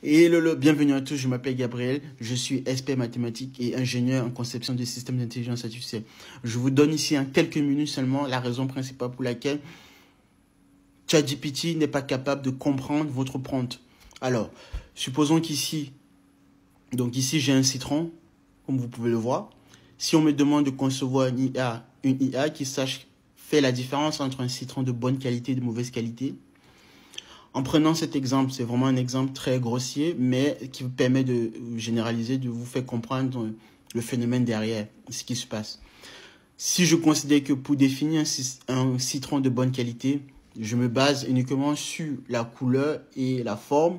Bienvenue à tous, je m'appelle Gabriel, je suis expert mathématique et ingénieur en conception de systèmes d'intelligence artificielle. Je vous donne ici en quelques minutes seulement la raison principale pour laquelle ChatGPT n'est pas capable de comprendre votre prompt. Alors, supposons qu'ici, j'ai un citron, comme vous pouvez le voir. Si on me demande de concevoir une IA qui sache faire la différence entre un citron de bonne qualité et de mauvaise qualité, en prenant cet exemple, c'est vraiment un exemple très grossier, mais qui vous permet de généraliser, de vous faire comprendre le phénomène derrière, ce qui se passe. Si je considère que pour définir un citron de bonne qualité, je me base uniquement sur la couleur et la forme,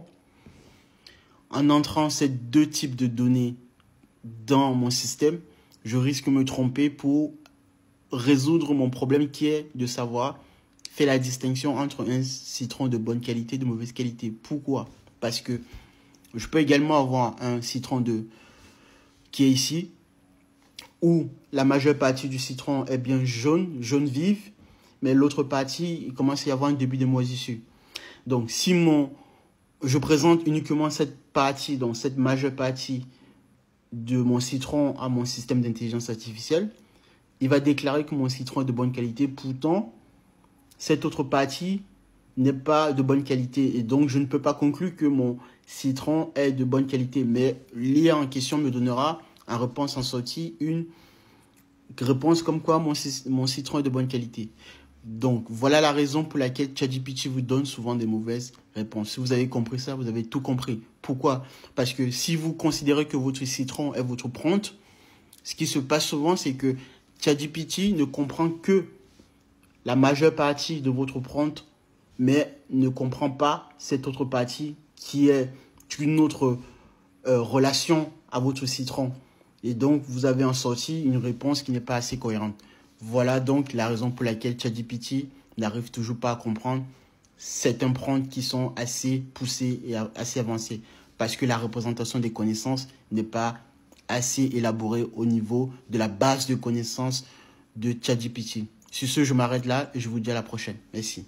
en entrant ces deux types de données dans mon système, je risque de me tromper pour résoudre mon problème qui est de savoir faire la distinction entre un citron de bonne qualité et de mauvaise qualité. Pourquoi? Parce que je peux également avoir un citron qui est ici, où la majeure partie du citron est bien jaune vif, mais l'autre partie, il commence à y avoir un début de moisissure. Donc, si je présente uniquement cette partie, donc cette majeure partie de mon citron à mon système d'intelligence artificielle, il va déclarer que mon citron est de bonne qualité. Pourtant, cette autre partie n'est pas de bonne qualité. Et donc, je ne peux pas conclure que mon citron est de bonne qualité. Mais l'IA en question me donnera en réponse en sortie une réponse comme quoi mon citron est de bonne qualité. Donc, voilà la raison pour laquelle ChatGPT vous donne souvent des mauvaises réponses. Si vous avez compris ça, vous avez tout compris. Pourquoi? Parce que si vous considérez que votre citron est votre prompt, ce qui se passe souvent, c'est que ChatGPT ne comprend que la majeure partie de votre prompt, mais ne comprend pas cette autre partie qui est une autre relation à votre citron. Et donc, vous avez en sortie une réponse qui n'est pas assez cohérente. Voilà donc la raison pour laquelle ChatGPT n'arrive toujours pas à comprendre certains prompts qui sont assez poussés et assez avancés. Parce que la représentation des connaissances n'est pas assez élaborée au niveau de la base de connaissances de ChatGPT. Sur ce, je m'arrête là et je vous dis à la prochaine. Merci.